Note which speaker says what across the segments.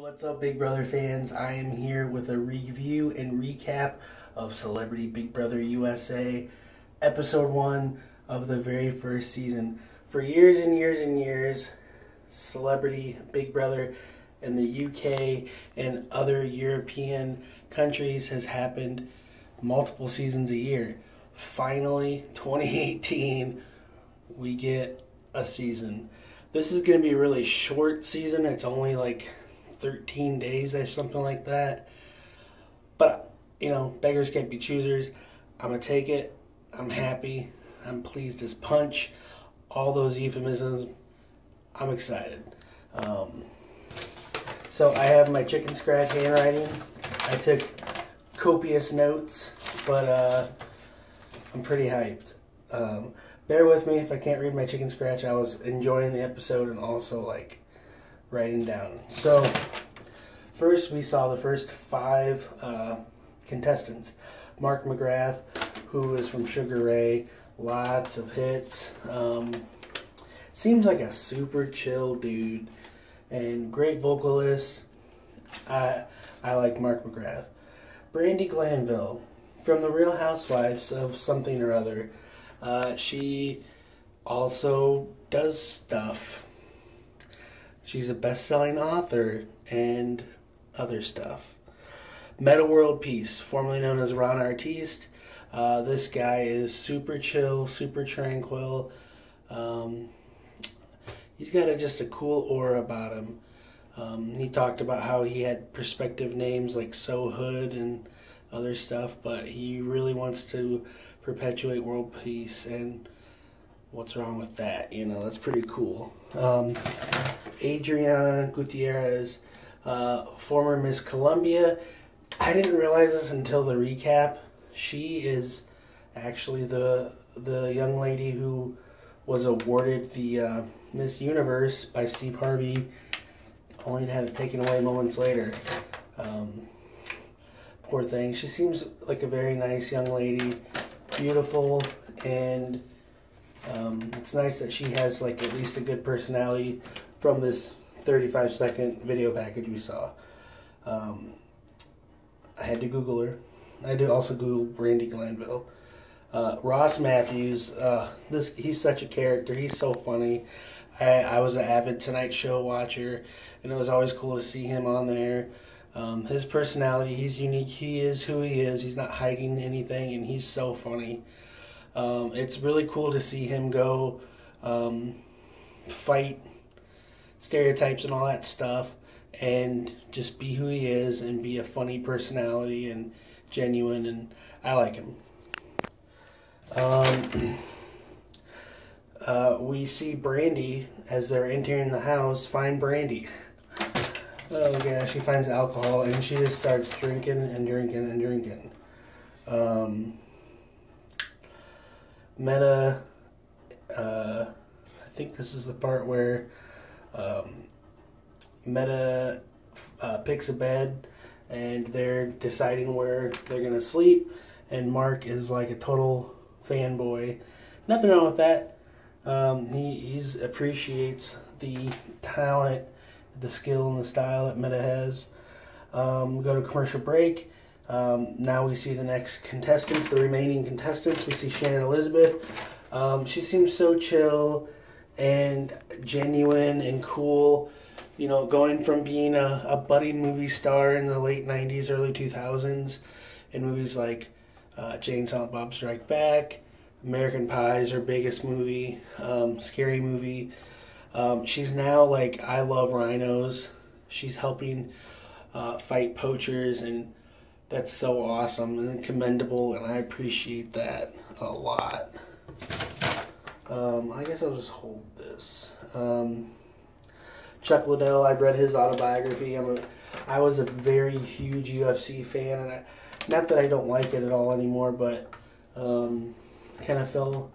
Speaker 1: What's up, Big Brother fans? I am here with a review and recap of Celebrity Big Brother USA, Episode 1 of the very first season. For years and years and years, Celebrity Big Brother in the UK and other European countries has happened multiple seasons a year. Finally, 2018, we get a season. This is going to be a really short season. It's only like 13 days or something like that. But, you know, beggars can't be choosers. I'm going to take it. I'm happy. I'm pleased as punch. All those euphemisms. I'm excited. So I have my chicken scratch handwriting. I took copious notes, but I'm pretty hyped. Bear with me if I can't read my chicken scratch. I was enjoying the episode and also like writing down. So first we saw the first 5 contestants. Mark McGrath, who is from Sugar Ray, lots of hits. Seems like a super chill dude and great vocalist. I like Mark McGrath. Brandi Glanville, from the Real Housewives of something or other. She also does stuff. She's a best-selling author and other stuff. Meta World Peace, formerly known as Ron Artiste. This guy is super chill, super tranquil. He's got just a cool aura about him. He talked about how he had prospective names like So Hood and other stuff, but he really wants to perpetuate world peace, and what's wrong with that? You know, that's pretty cool. Adriana Gutierrez, former Miss Columbia. I didn't realize this until the recap. She is actually the young lady who was awarded the Miss Universe by Steve Harvey, only to have it taken away moments later. Poor thing. She seems like a very nice young lady, beautiful, and it's nice that she has like at least a good personality from this 35-second video package we saw. I had to Google her. I had to also Google Brandi Glanville. Ross Matthews, he's such a character. He's so funny. I was an avid Tonight Show watcher, and it was always cool to see him on there. His personality, he's unique. He is who he is. He's not hiding anything, and he's so funny. It's really cool to see him go fight stereotypes and all that stuff, and just be who he is and be a funny personality and genuine, and I like him. We see Brandi, as they're entering the house, find Brandi. Oh yeah, she finds alcohol and she just starts drinking and drinking and drinking. Meta, I think this is the part where Meta picks a bed and they're deciding where they're going to sleep, and Mark is like a total fanboy. Nothing wrong with that. He appreciates the talent, the skill, and the style that Meta has. We go to commercial break. Now we see the next contestants, the remaining contestants. We see Shannon Elizabeth. She seems so chill and genuine and cool. You know, going from being a budding movie star in the late 90s, early 2000s, in movies like Jane Silent Bob Strike Back, American Pie is her biggest movie, scary movie. She's now like, I Love Rhinos. She's helping fight poachers, and that's so awesome and commendable, and I appreciate that a lot. I guess I'll just hold this. Chuck Liddell, I've read his autobiography. I was a very huge UFC fan, and not that I don't like it at all anymore, but kind of fell.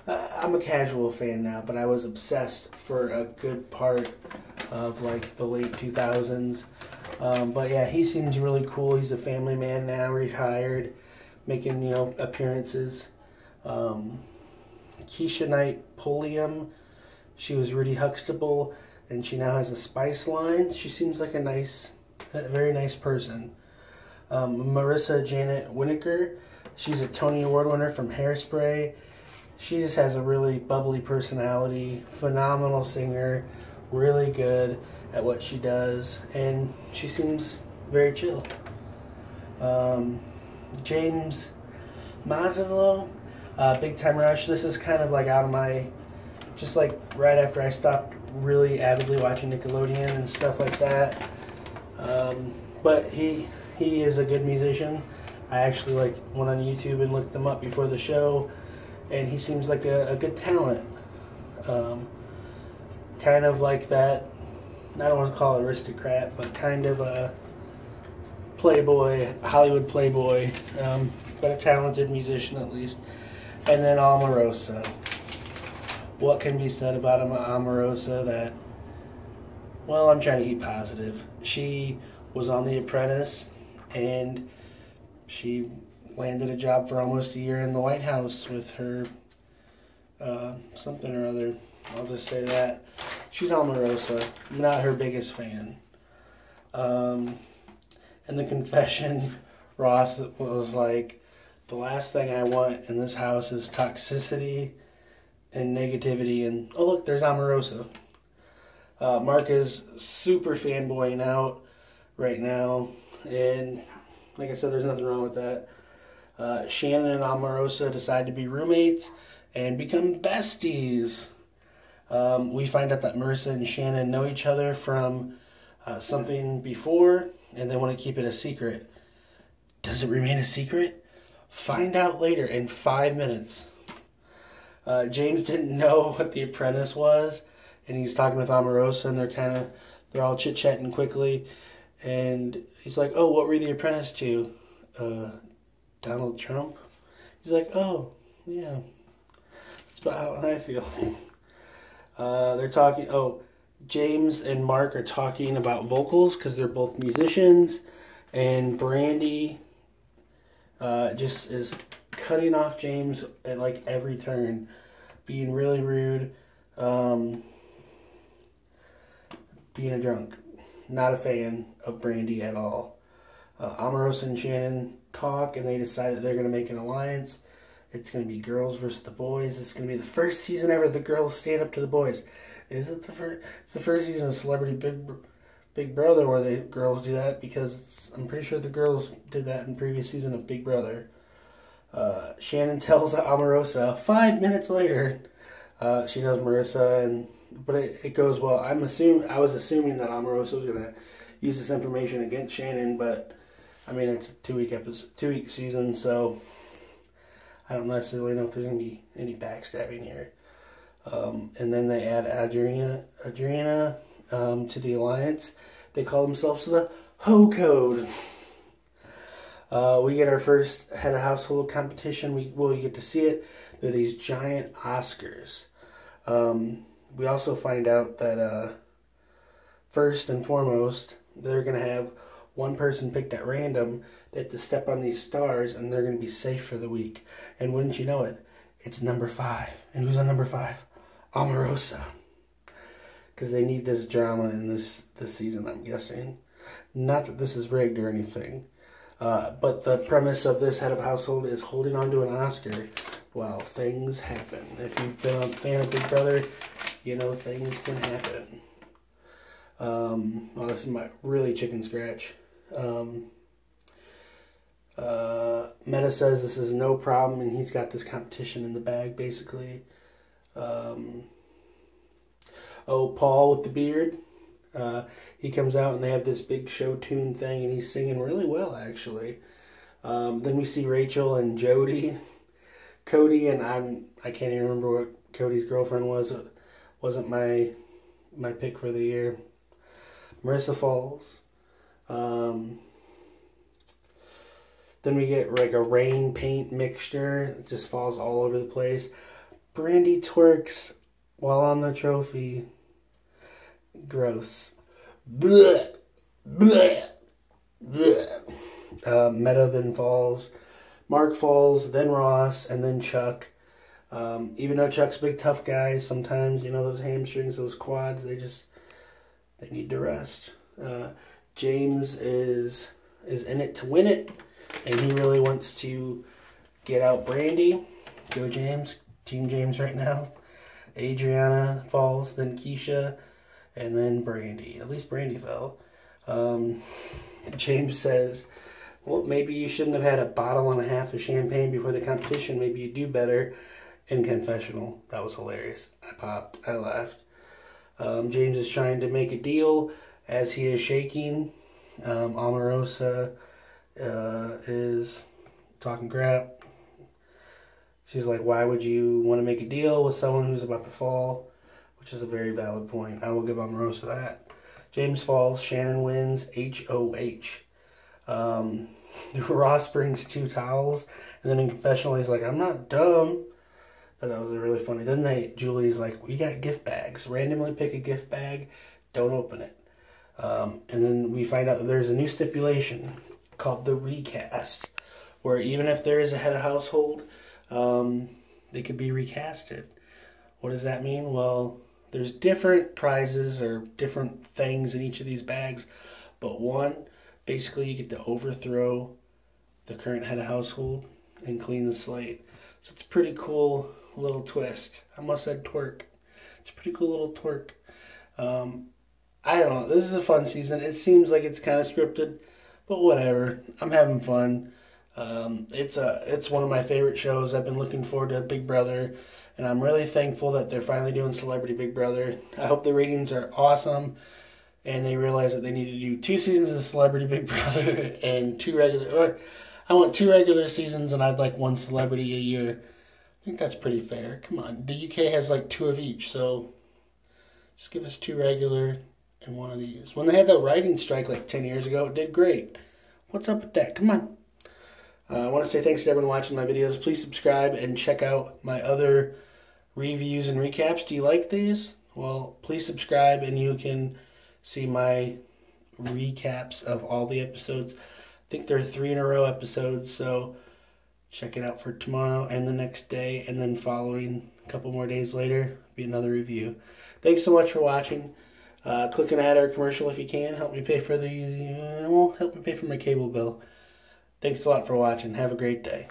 Speaker 1: I'm a casual fan now, but I was obsessed for a good part of like the late 2000s. But yeah, he seems really cool. He's a family man now, retired, making, you know, appearances. Keisha Knight Pulliam, she was Rudy Huxtable and she now has a spice line. She seems like a very nice person. Marissa Janet Winokur, she's a Tony Award winner from Hairspray. She just has a really bubbly personality, phenomenal singer, really good at what she does, and she seems very chill. James Mazzello, Big Time Rush. This is kind of like out of my, just like right after I stopped really avidly watching Nickelodeon and stuff like that. But he is a good musician. I actually went on YouTube and looked him up before the show, and he seems like a good talent. Kind of like that, I don't want to call it aristocrat, but kind of a playboy, Hollywood playboy, but a talented musician at least. And then Omarosa. What can be said about Omarosa that, well, I'm trying to keep positive. She was on The Apprentice, and she landed a job for almost a year in the White House with her something or other. I'll just say that. She's Omarosa. I'm not her biggest fan. And the confession, Ross was like, the last thing I want in this house is toxicity and negativity. And, oh look, there's Omarosa. Mark is super fanboying out right now. And like I said, there's nothing wrong with that. Shannon and Omarosa decide to be roommates and become besties. We find out that Marissa and Shannon know each other from something before, and they want to keep it a secret. Does it remain a secret? Find out later in 5 minutes. James didn't know what The Apprentice was, and he's talking with Omarosa, and they're all chit-chatting quickly, and he's like, oh, what were you The Apprentice to? Donald Trump? He's like, oh, yeah, that's about how I feel. They're talking, James and Mark are talking about vocals because they're both musicians, and Brandy just is cutting off James at every turn, being really rude, being a drunk. Not a fan of Brandy at all. Omarosa and Shannon talk, and they decide that they're going to make an alliance. It's going to be girls versus the boys. It's going to be the first season ever the girls stand up to the boys. Is it the first? It's the first season of Celebrity Big Brother where the girls do that, because I'm pretty sure the girls did that in the previous season of Big Brother. Shannon tells Omarosa 5 minutes later she knows Marissa, but it goes well. I was assuming that Omarosa was going to use this information against Shannon, but I mean, it's a 2-week season, so I don't necessarily know if there's going to be any backstabbing here. And then they add Adriana to the alliance. They call themselves the Ho Code. We get our first head of household competition. We get to see it. They're these giant Oscars. We also find out that first and foremost, they're going to have one person picked at random. They have to step on these stars, and they're going to be safe for the week. And wouldn't you know it, it's number 5. And who's on number 5? Omarosa. Because they need this drama in this season, I'm guessing. Not that this is rigged or anything. But the premise of this head of household is holding on to an Oscar while things happen. If you've been a fan of Big Brother, you know things can happen. Well, this is my really chicken scratch. Meta says this is no problem, and he's got this competition in the bag, basically. Paul with the beard. He comes out, and they have this big show tune thing, and he's singing really well, actually. Then we see Rachel and Jody. Cody, and I can't even remember what Cody's girlfriend was. It wasn't my pick for the year. Marissa falls. Then we get a rain paint mixture. It just falls all over the place. Brandy twerks while on the trophy. Gross. Blech. Blech. Blech. Meta then falls. Mark falls, then Ross, and then Chuck. Even though Chuck's a big tough guy, sometimes, those hamstrings, those quads, they just they need to rest. James is in it to win it, and he really wants to get out Brandy. Go James, Team James right now. Adriana falls, then Keisha, and then Brandy. At least Brandy fell. James says, well, maybe you shouldn't have had a bottle and a half of champagne before the competition. Maybe you do better. In confessional. That was hilarious. I popped. I laughed. James is trying to make a deal as he is shaking. Omarosa is talking crap. She's like, why would you want to make a deal with someone who's about to fall? Which is a very valid point. I will give Omarosa that. James falls. Shannon wins. HOH. Ross brings 2 towels. And then in confessional, he's like, I'm not dumb. I thought that was really funny. Then Julie's like, we got gift bags. Randomly pick a gift bag. Don't open it. And then we find out that there's a new stipulation called the recast, where even if there is a head of household, they could be recasted. What does that mean? Well, there's different prizes or different things in each of these bags, but one, basically you get to overthrow the current head of household and clean the slate. So it's a pretty cool little twist. I almost said twerk. It's a pretty cool little twerk. I don't know. This is a fun season. It seems like it's kind of scripted, but whatever. I'm having fun. It's one of my favorite shows. I've been looking forward to Big Brother, and I'm really thankful that they're finally doing Celebrity Big Brother. I hope the ratings are awesome, and they realize that they need to do 2 seasons of Celebrity Big Brother and 2 regular. Or I want 2 regular seasons, and I'd like 1 celebrity a year. I think that's pretty fair. Come on, the UK has like 2 of each, so just give us 2 regular and 1 of these. When they had that writing strike like 10 years ago, it did great. What's up with that? Come on. I want to say thanks to everyone watching my videos. Please subscribe and check out my other reviews and recaps. Do you like these? Well, please subscribe and you can see my recaps of all the episodes. I think there are 3 in a row episodes, so check it out for tomorrow and the next day, and then following a couple more days later, be another review. Thanks so much for watching. Click an ad or commercial if you can. Help me pay for help me pay for my cable bill. Thanks a lot for watching. Have a great day.